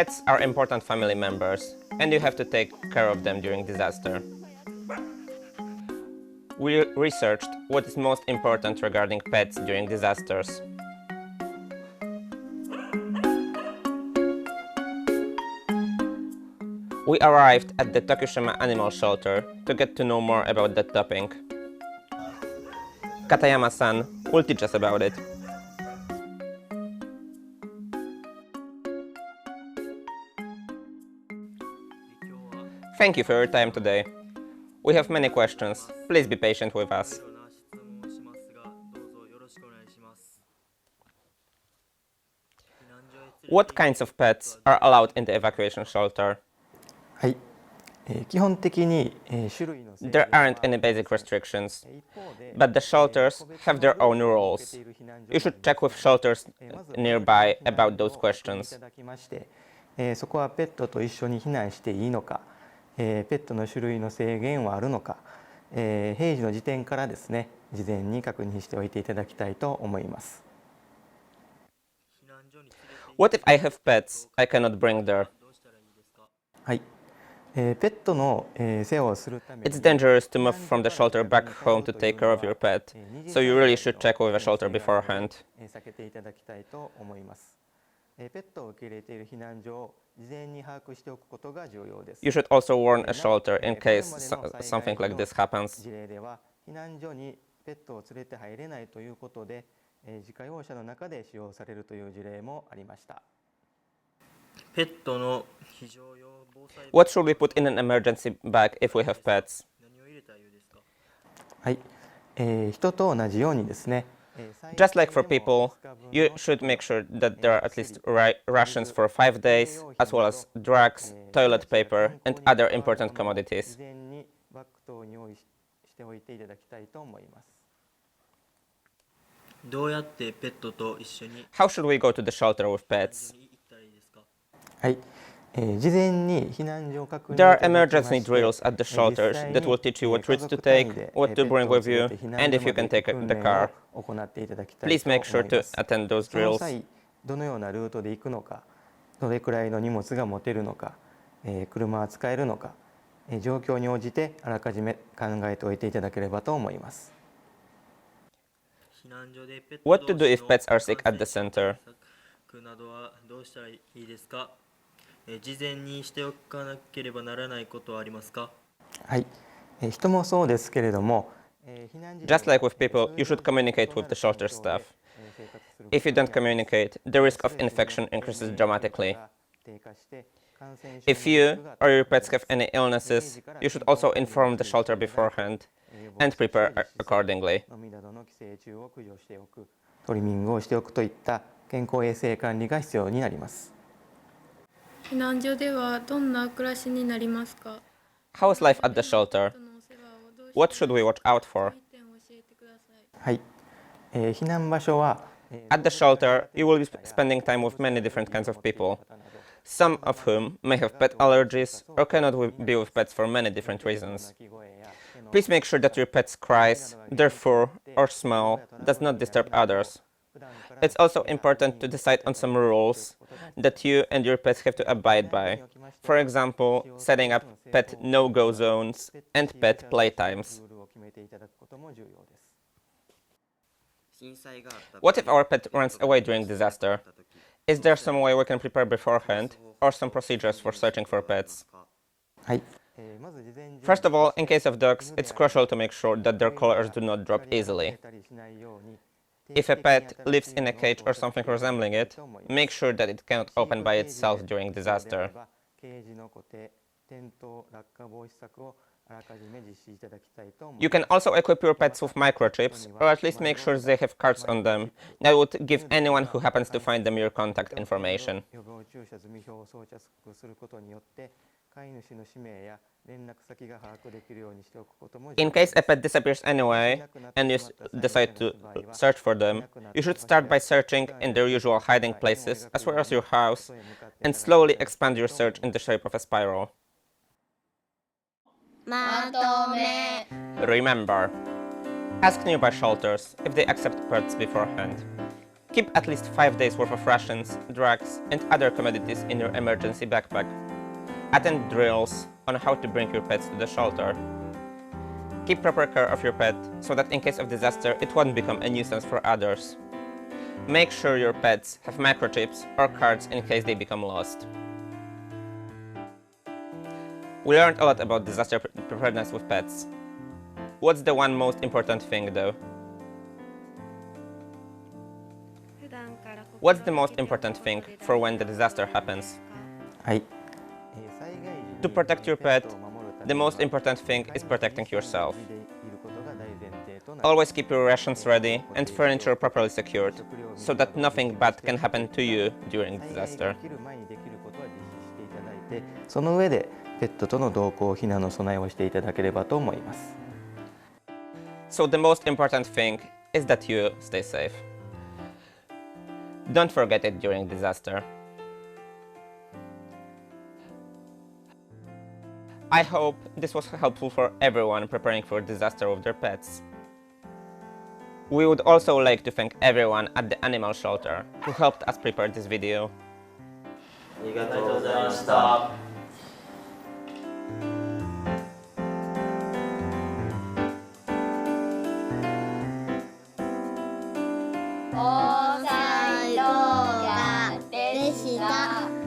Pets are important family members, and you have to take care of them during disaster. We researched what is most important regarding pets during disasters. We arrived at the Tokushima Animal Shelter to get to know more about that topic. Katayama-san will teach us about it. Thank you for your time today. We have many questions. Please be patient with us. What kinds of pets are allowed in the evacuation shelter? There aren't any basic restrictions, but the shelters have their own rules. You should check with shelters nearby about those questions. そこはペットと一緒に避難していいのか、ペットの種類の制限はあるのか、平時の時点からですね、事前に確認しておいていただきたいと思います。What if I have pets I cannot bring there? はい。ペットの世話をするために It's dangerous to move from the shelter back home to take care of your pet, so you really should check with the shelter beforehand. 避けていただきたいと思います。ペットを受け入れている避難所を事前に把握しておくことが重要です。You should also warn a shelter in case something like this happens. 事例では避難所にペットを連れて入れないということで、自家用車の中で使用されるという事例もありました。ペットの非常用防災 What should we put in an emergency bag if we have pets? 何を入れたらいいですか？はい、人と同じようにですね。Just like for people, you should make sure that there are at least rations for 5 days, as well as drugs, toilet paper, and other important commodities. 事前にバッグ等に用意しておいていただきたいと思います。どうやってペットと一緒に How should we go to the shelter with pets? 行ったらいいですか？はい、事前に避難所を確認 There are emergency drills at the shelters that will teach you what routes to take, what to bring with you, and if you can take the car. Please make sure to attend those その drills. 際、どのようなルートで行くのか、どれくらいの荷物が持てるのか、車は使えるのか、状況に応じてあらかじめ考えておいていただければと思います。避難所でペット What to do if pets are sick at the center? などはどうしたらいいですか？事前にしておかなければならないことはありますか？はい、人もそうですけれども、Just like with people, you should communicate with the shelter staff. If you don't communicate, the risk of infection increases dramatically. If you or your pets have any illnesses, you should also inform the shelter beforehand and prepare accordingly. 飲みなどの寄生虫を駆除しておく、トリミングをしておくといった健康衛生管理が必要になります。避難所ではどんな暮らしになりますか？ How is life at the shelter? What should we watch out for? はい、避難場所は At the shelter, you will be spending time with many different kinds of people, some of whom may have pet allergies or cannot be with pets for many different reasons. Please make sure that your pet's cries, their fur or smell does not disturb others. It's also important to decide on some rules that you and your pets have to abide by. For example, setting up pet no-go zones and pet playtimes. What if our pet runs away during disaster? Is there some way we can prepare beforehand, or some procedures for searching for pets? はい、 First of all, in case of dogs, it's crucial to make sure that their collars do not drop easily. If a pet lives in a cage or something resembling it, make sure that it cannot open by itself during disaster. You can also equip your pets with microchips, or at least make sure they have cards on them that would give anyone who happens to find them your contact information. In case a pet disappears anyway, and you decide to search for them, you should start by searching in their usual hiding places, as well as your house, and slowly expand your search in the shape of a spiral. Remember, ask nearby shelters if they accept pets beforehand. Keep at least 5 days worth of rations, drugs, and other commodities in your emergency backpack. Attend drills on how to bring your pets to the shelter. Keep proper care of your pet so that in case of disaster it won't become a nuisance for others. Make sure your pets have microchips or cards in case they become lost. We learned a lot about disaster preparedness with pets. What's the one most important thing though? What's the most important thing for when the disaster happens? はい。 To protect your pet, the most important thing is protecting yourself. Always keep your rations ready and furniture properly secured, so that nothing bad can happen to you during disaster. その上でペットとの同行避難の備えをしていただければと思います。 So the most important thing is that you stay safe. Don't forget it during disaster. I hope this was helpful for everyone preparing for disaster with their pets. We would also like to thank everyone at the animal shelter who helped us prepare this video. ありがとうございました。防災動画でした。